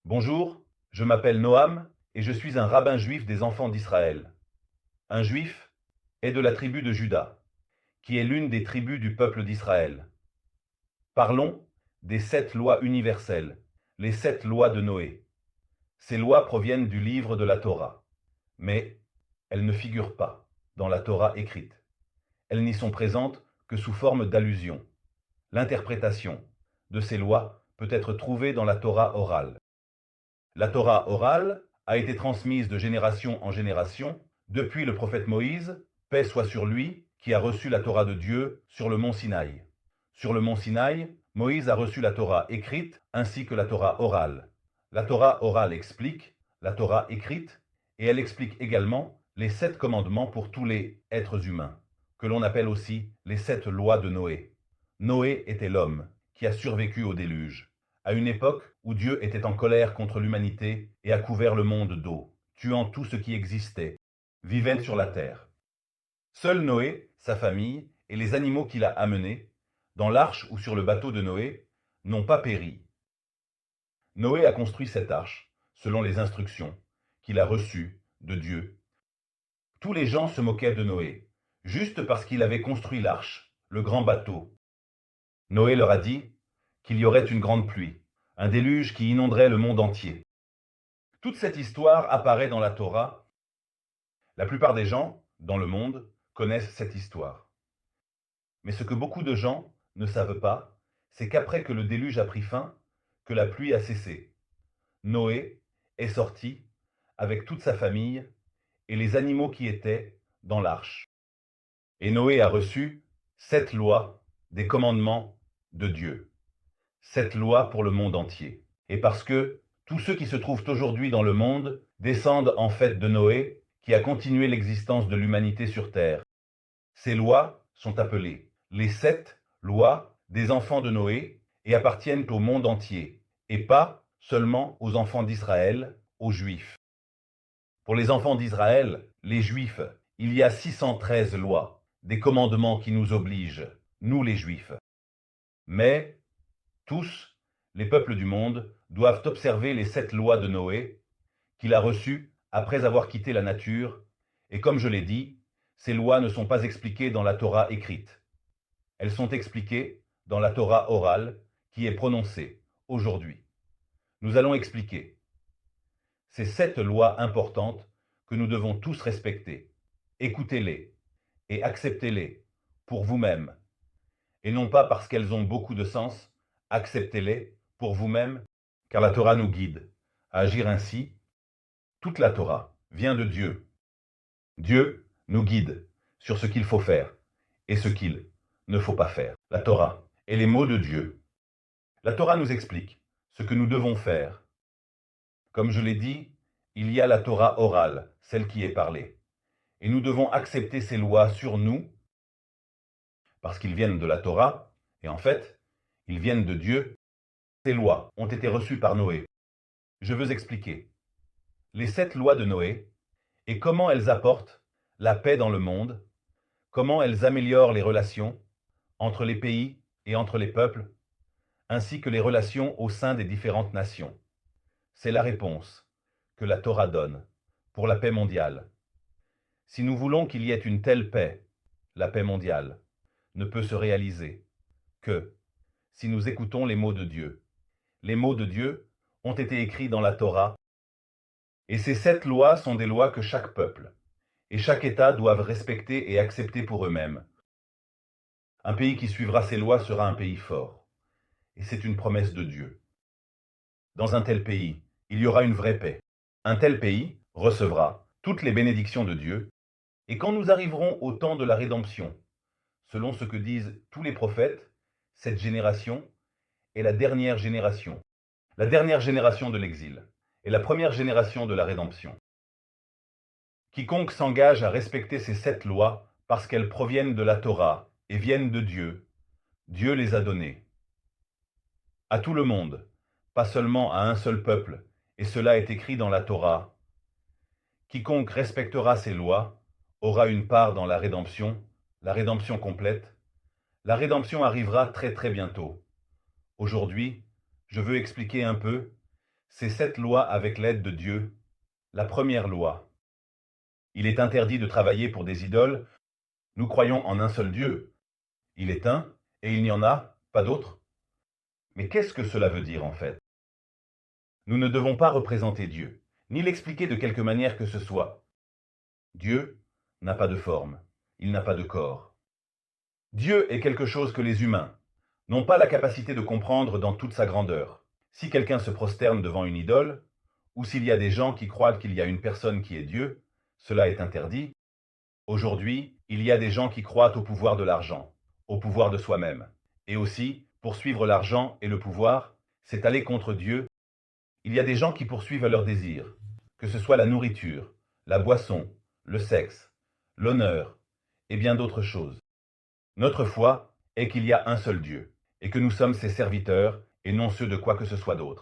Bonjour, je m'appelle Noam et je suis un rabbin juif des enfants d'Israël. Un juif est de la tribu de Juda, qui est l'une des tribus du peuple d'Israël. Parlons des 7 lois universelles, les 7 lois de Noé. Ces lois proviennent du livre de la Torah, mais elles ne figurent pas dans la Torah écrite. Elles n'y sont présentes que sous forme d'allusion. L'interprétation de ces lois peut être trouvée dans la Torah orale. La Torah orale a été transmise de génération en génération depuis le prophète Moïse, paix soit sur lui, qui a reçu la Torah de Dieu sur le mont Sinaï. Sur le mont Sinaï, Moïse a reçu la Torah écrite ainsi que la Torah orale. La Torah orale explique la Torah écrite et elle explique également les 7 commandements pour tous les êtres humains, que l'on appelle aussi les 7 lois de Noé. Noé était l'homme qui a survécu au déluge, à une époque où Dieu était en colère contre l'humanité et a couvert le monde d'eau, tuant tout ce qui existait, vivait sur la terre. Seul Noé, sa famille et les animaux qu'il a amenés, dans l'arche ou sur le bateau de Noé, n'ont pas péri. Noé a construit cette arche, selon les instructions qu'il a reçues de Dieu. Tous les gens se moquaient de Noé, juste parce qu'il avait construit l'arche, le grand bateau. Noé leur a dit qu'il y aurait une grande pluie, un déluge qui inonderait le monde entier. Toute cette histoire apparaît dans la Torah. La plupart des gens, dans le monde, connaissent cette histoire. Mais ce que beaucoup de gens ne savent pas, c'est qu'après que le déluge a pris fin, que la pluie a cessé, Noé est sorti avec toute sa famille et les animaux qui étaient dans l'arche. Et Noé a reçu 7 lois, des commandements de Dieu. 7 lois pour le monde entier. Et parce que tous ceux qui se trouvent aujourd'hui dans le monde descendent en fait de Noé, qui a continué l'existence de l'humanité sur terre. Ces lois sont appelées les 7 lois des enfants de Noé et appartiennent au monde entier, et pas seulement aux enfants d'Israël, aux Juifs. Pour les enfants d'Israël, les Juifs, il y a 613 lois, des commandements qui nous obligent, nous les Juifs. Mais tous, les peuples du monde, doivent observer les 7 lois de Noé, qu'il a reçues après avoir quitté la nature, et comme je l'ai dit, ces lois ne sont pas expliquées dans la Torah écrite. Elles sont expliquées dans la Torah orale, qui est prononcée aujourd'hui. Nous allons expliquer ces 7 lois importantes que nous devons tous respecter. Écoutez-les et acceptez-les pour vous-même, et non pas parce qu'elles ont beaucoup de sens. Acceptez-les pour vous-même, car la Torah nous guide à agir ainsi. Toute la Torah vient de Dieu. Dieu nous guide sur ce qu'il faut faire et ce qu'il ne faut pas faire. La Torah et les mots de Dieu. La Torah nous explique ce que nous devons faire. Comme je l'ai dit, il y a la Torah orale, celle qui est parlée. Et nous devons accepter ces lois sur nous, parce qu'ils viennent de la Torah, et en fait, ils viennent de Dieu. Ces lois ont été reçues par Noé. Je veux expliquer les 7 lois de Noé et comment elles apportent la paix dans le monde, comment elles améliorent les relations entre les pays et entre les peuples, ainsi que les relations au sein des différentes nations. C'est la réponse que la Torah donne pour la paix mondiale. Si nous voulons qu'il y ait une telle paix, la paix mondiale ne peut se réaliser que si nous écoutons les mots de Dieu. Les mots de Dieu ont été écrits dans la Torah, et ces 7 lois sont des lois que chaque peuple et chaque État doivent respecter et accepter pour eux-mêmes. Un pays qui suivra ces lois sera un pays fort, et c'est une promesse de Dieu. Dans un tel pays, il y aura une vraie paix. Un tel pays recevra toutes les bénédictions de Dieu, et quand nous arriverons au temps de la rédemption, selon ce que disent tous les prophètes, cette génération est la dernière génération de l'exil, et la première génération de la rédemption. Quiconque s'engage à respecter ces 7 lois parce qu'elles proviennent de la Torah et viennent de Dieu, Dieu les a données. À tout le monde, pas seulement à un seul peuple, et cela est écrit dans la Torah. Quiconque respectera ces lois aura une part dans la rédemption complète. La rédemption arrivera très très bientôt. Aujourd'hui, je veux expliquer un peu C'est cette loi avec l'aide de Dieu, la première loi. Il est interdit de travailler pour des idoles. Nous croyons en un seul Dieu. Il est un, et il n'y en a pas d'autre. Mais qu'est-ce que cela veut dire en fait? Nous ne devons pas représenter Dieu, ni l'expliquer de quelque manière que ce soit. Dieu n'a pas de forme, il n'a pas de corps. Dieu est quelque chose que les humains n'ont pas la capacité de comprendre dans toute sa grandeur. Si quelqu'un se prosterne devant une idole, ou s'il y a des gens qui croient qu'il y a une personne qui est Dieu, cela est interdit. Aujourd'hui, il y a des gens qui croient au pouvoir de l'argent, au pouvoir de soi-même. Et aussi, poursuivre l'argent et le pouvoir, c'est aller contre Dieu. Il y a des gens qui poursuivent leurs désirs, que ce soit la nourriture, la boisson, le sexe, l'honneur, et bien d'autres choses. Notre foi est qu'il y a un seul Dieu, et que nous sommes ses serviteurs, et non ceux de quoi que ce soit d'autre.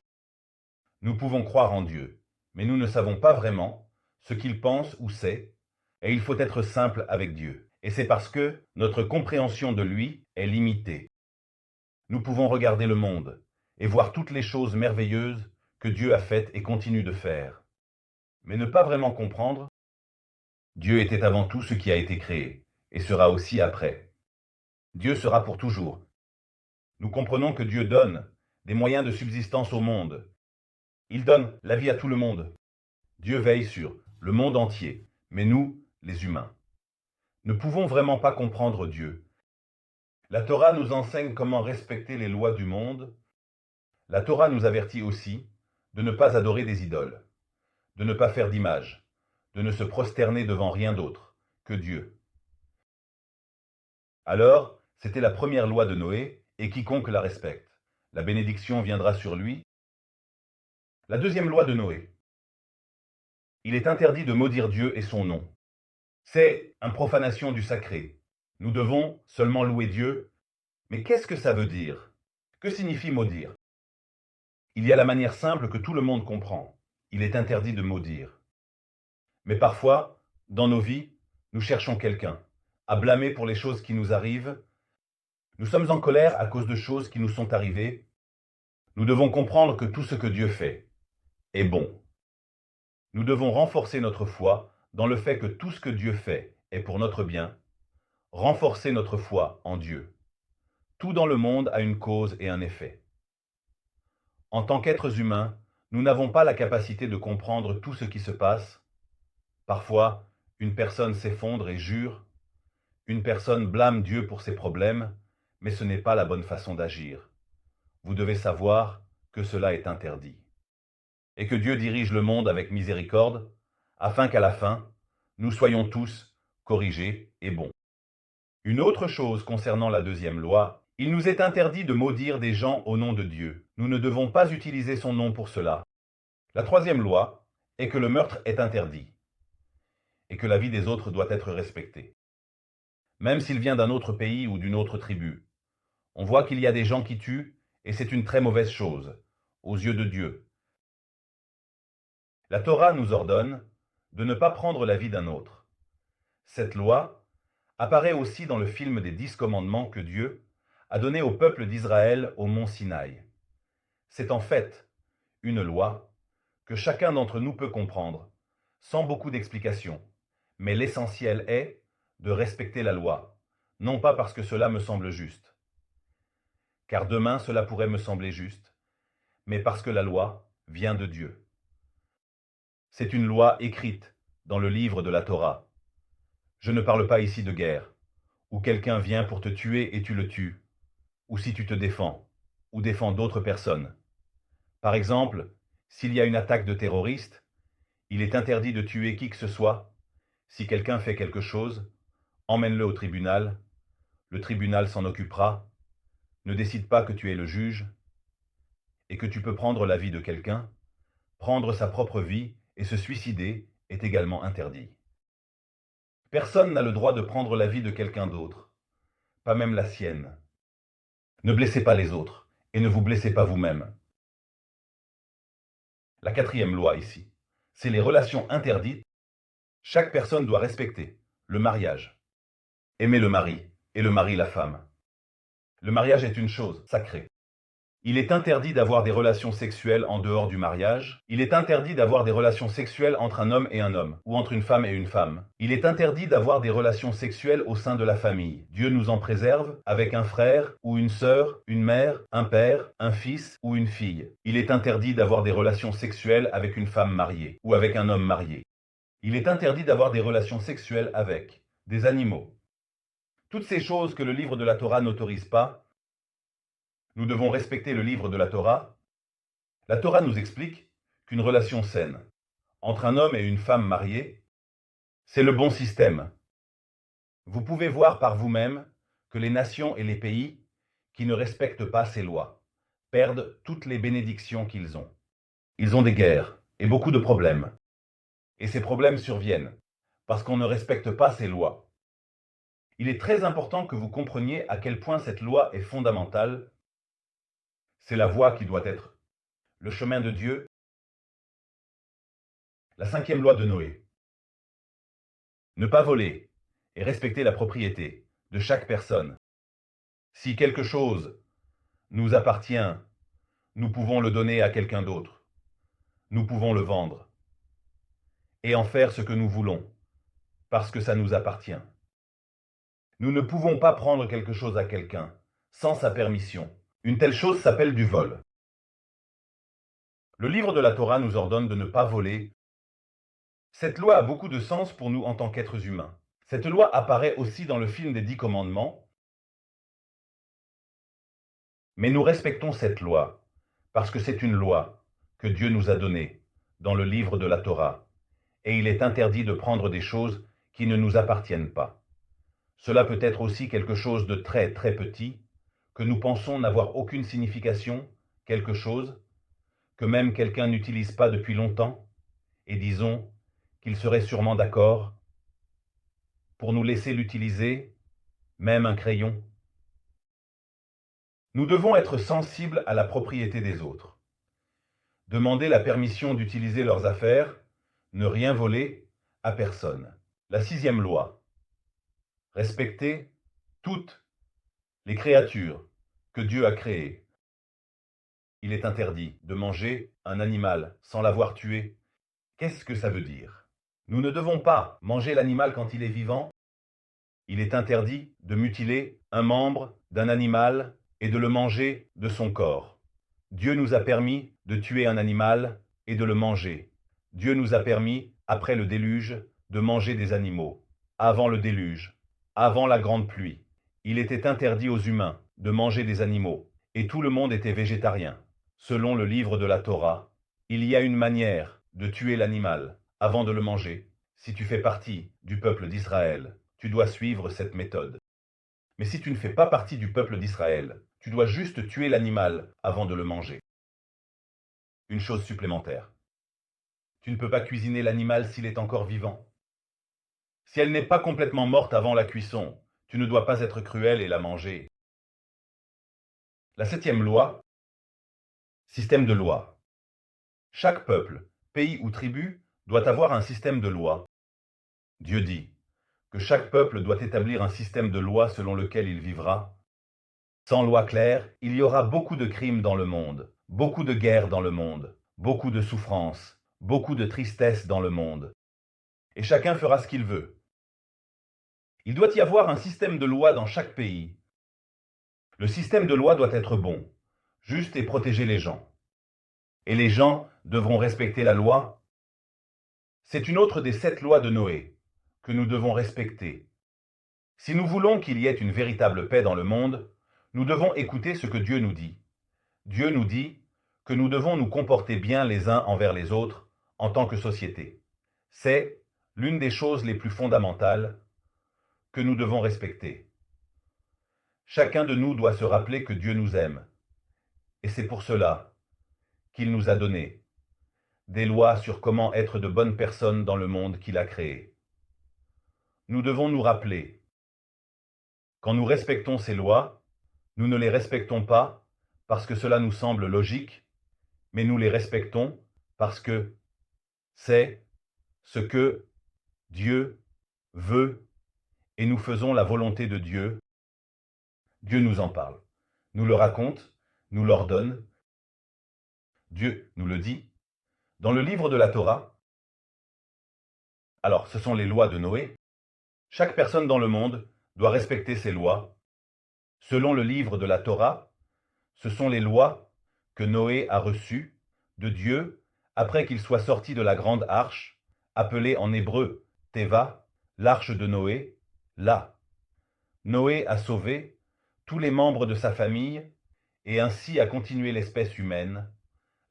Nous pouvons croire en Dieu, mais nous ne savons pas vraiment ce qu'il pense ou sait, et il faut être simple avec Dieu. Et c'est parce que notre compréhension de lui est limitée. Nous pouvons regarder le monde et voir toutes les choses merveilleuses que Dieu a faites et continue de faire. Mais ne pas vraiment comprendre, Dieu était avant tout ce qui a été créé, et sera aussi après. Dieu sera pour toujours. Nous comprenons que Dieu donne des moyens de subsistance au monde. Il donne la vie à tout le monde. Dieu veille sur le monde entier, mais nous, les humains, ne pouvons vraiment pas comprendre Dieu. La Torah nous enseigne comment respecter les lois du monde. La Torah nous avertit aussi de ne pas adorer des idoles, de ne pas faire d'image, de ne se prosterner devant rien d'autre que Dieu. Alors, c'était la première loi de Noé, et quiconque la respecte, la bénédiction viendra sur lui. La deuxième loi de Noé. Il est interdit de maudire Dieu et son nom. C'est une profanation du sacré. Nous devons seulement louer Dieu. Mais qu'est-ce que ça veut dire? Que signifie maudire? Il y a la manière simple que tout le monde comprend. Il est interdit de maudire. Mais parfois, dans nos vies, nous cherchons quelqu'un à blâmer pour les choses qui nous arrivent. Nous sommes en colère à cause de choses qui nous sont arrivées. Nous devons comprendre que tout ce que Dieu fait est bon. Nous devons renforcer notre foi dans le fait que tout ce que Dieu fait est pour notre bien, renforcer notre foi en Dieu. Tout dans le monde a une cause et un effet. En tant qu'êtres humains, nous n'avons pas la capacité de comprendre tout ce qui se passe. Parfois, une personne s'effondre et jure. Une personne blâme Dieu pour ses problèmes, mais ce n'est pas la bonne façon d'agir. Vous devez savoir que cela est interdit. Et que Dieu dirige le monde avec miséricorde, afin qu'à la fin, nous soyons tous corrigés et bons. Une autre chose concernant la deuxième loi, il nous est interdit de maudire des gens au nom de Dieu. Nous ne devons pas utiliser son nom pour cela. La troisième loi est que le meurtre est interdit et que la vie des autres doit être respectée. Même s'il vient d'un autre pays ou d'une autre tribu, on voit qu'il y a des gens qui tuent et c'est une très mauvaise chose aux yeux de Dieu. La Torah nous ordonne de ne pas prendre la vie d'un autre. Cette loi apparaît aussi dans le film des 10 commandements que Dieu a donné au peuple d'Israël au mont Sinaï. C'est en fait une loi que chacun d'entre nous peut comprendre, sans beaucoup d'explications. Mais l'essentiel est de respecter la loi, non pas parce que cela me semble juste, car demain cela pourrait me sembler juste, mais parce que la loi vient de Dieu. C'est une loi écrite dans le livre de la Torah. Je ne parle pas ici de guerre, où quelqu'un vient pour te tuer et tu le tues, ou si tu te défends, ou défends d'autres personnes. Par exemple, s'il y a une attaque de terroristes, il est interdit de tuer qui que ce soit. Si quelqu'un fait quelque chose, emmène-le au tribunal, le tribunal s'en occupera. Ne décide pas que tu es le juge, et que tu peux prendre la vie de quelqu'un. Prendre sa propre vie et se suicider est également interdit. Personne n'a le droit de prendre la vie de quelqu'un d'autre, pas même la sienne. Ne blessez pas les autres, et ne vous blessez pas vous-même. La quatrième loi ici, c'est les relations interdites. Chaque personne doit respecter le mariage, aimer le mari, et le mari la femme. Le mariage est une chose sacrée. Il est interdit d'avoir des relations sexuelles en dehors du mariage. Il est interdit d'avoir des relations sexuelles entre un homme et un homme, ou entre une femme et une femme. Il est interdit d'avoir des relations sexuelles au sein de la famille. Dieu nous en préserve avec un frère ou une sœur, une mère, un père, un fils ou une fille. Il est interdit d'avoir des relations sexuelles avec une femme mariée ou avec un homme marié. Il est interdit d'avoir des relations sexuelles avec des animaux. Toutes ces choses que le livre de la Torah n'autorise pas, nous devons respecter le livre de la Torah. La Torah nous explique qu'une relation saine entre un homme et une femme mariée, c'est le bon système. Vous pouvez voir par vous-même que les nations et les pays qui ne respectent pas ces lois perdent toutes les bénédictions qu'ils ont. Ils ont des guerres et beaucoup de problèmes. Et ces problèmes surviennent parce qu'on ne respecte pas ces lois. Il est très important que vous compreniez à quel point cette loi est fondamentale. C'est la voie qui doit être le chemin de Dieu. La 5e loi de Noé. Ne pas voler et respecter la propriété de chaque personne. Si quelque chose nous appartient, nous pouvons le donner à quelqu'un d'autre. Nous pouvons le vendre et en faire ce que nous voulons, parce que ça nous appartient. Nous ne pouvons pas prendre quelque chose à quelqu'un sans sa permission. Une telle chose s'appelle du vol. Le livre de la Torah nous ordonne de ne pas voler. Cette loi a beaucoup de sens pour nous en tant qu'êtres humains. Cette loi apparaît aussi dans le film des 10 commandements. Mais nous respectons cette loi, parce que c'est une loi que Dieu nous a donnée dans le livre de la Torah. Et il est interdit de prendre des choses qui ne nous appartiennent pas. Cela peut être aussi quelque chose de très très petit, que nous pensons n'avoir aucune signification, quelque chose que même quelqu'un n'utilise pas depuis longtemps, et disons qu'il serait sûrement d'accord pour nous laisser l'utiliser, même un crayon. Nous devons être sensibles à la propriété des autres. Demander la permission d'utiliser leurs affaires, ne rien voler à personne. La 6e loi. Respecter toutes les créatures que Dieu a créées. Il est interdit de manger un animal sans l'avoir tué. Qu'est-ce que ça veut dire? Nous ne devons pas manger l'animal quand il est vivant. Il est interdit de mutiler un membre d'un animal et de le manger de son corps. Dieu nous a permis de tuer un animal et de le manger. Dieu nous a permis, après le déluge, de manger des animaux. Avant le déluge, avant la grande pluie, il était interdit aux humains de manger des animaux, et tout le monde était végétarien. Selon le livre de la Torah, il y a une manière de tuer l'animal avant de le manger. Si tu fais partie du peuple d'Israël, tu dois suivre cette méthode. Mais si tu ne fais pas partie du peuple d'Israël, tu dois juste tuer l'animal avant de le manger. Une chose supplémentaire. Tu ne peux pas cuisiner l'animal s'il est encore vivant. Si elle n'est pas complètement morte avant la cuisson, tu ne dois pas être cruel et la manger. La 7e loi. Système de loi. Chaque peuple, pays ou tribu doit avoir un système de loi. Dieu dit que chaque peuple doit établir un système de loi selon lequel il vivra. Sans loi claire, il y aura beaucoup de crimes dans le monde, beaucoup de guerres dans le monde, beaucoup de souffrances, beaucoup de tristesse dans le monde. Et chacun fera ce qu'il veut. Il doit y avoir un système de loi dans chaque pays. Le système de loi doit être bon, juste et protéger les gens. Et les gens devront respecter la loi. C'est une autre des 7 lois de Noé que nous devons respecter. Si nous voulons qu'il y ait une véritable paix dans le monde, nous devons écouter ce que Dieu nous dit. Dieu nous dit que nous devons nous comporter bien les uns envers les autres en tant que société. C'est l'une des choses les plus fondamentales que nous devons respecter. Chacun de nous doit se rappeler que Dieu nous aime. Et c'est pour cela qu'il nous a donné des lois sur comment être de bonnes personnes dans le monde qu'il a créé. Nous devons nous rappeler, quand nous respectons ces lois, nous ne les respectons pas parce que cela nous semble logique, mais nous les respectons parce que c'est ce que Dieu veut et nous faisons la volonté de Dieu. Dieu nous en parle, nous le raconte nous l'ordonne, Dieu nous le dit, dans le livre de la Torah. Alors, ce sont les lois de Noé. Chaque personne dans le monde doit respecter ces lois. Selon le livre de la Torah, ce sont les lois que Noé a reçues de Dieu après qu'il soit sorti de la grande arche, appelée en hébreu Teva, l'arche de Noé, là. Noé a sauvé tous les membres de sa famille et ainsi a continué l'espèce humaine.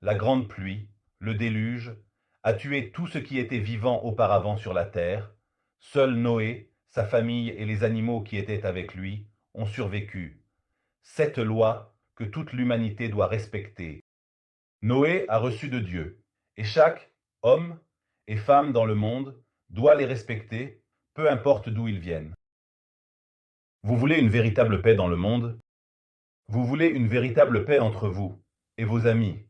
La grande pluie, le déluge, a tué tout ce qui était vivant auparavant sur la terre. Seul Noé, sa famille et les animaux qui étaient avec lui ont survécu. Cette loi que toute l'humanité doit respecter. Noé a reçu de Dieu, et chaque homme et femme dans le monde doit les respecter, peu importe d'où ils viennent. Vous voulez une véritable paix dans le monde? Vous voulez une véritable paix entre vous et vos amis?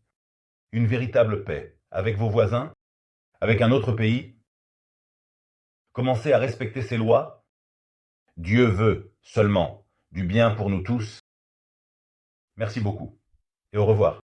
Une véritable paix avec vos voisins? Avec un autre pays? Commencez à respecter ces lois. Dieu veut seulement du bien pour nous tous. Merci beaucoup et au revoir.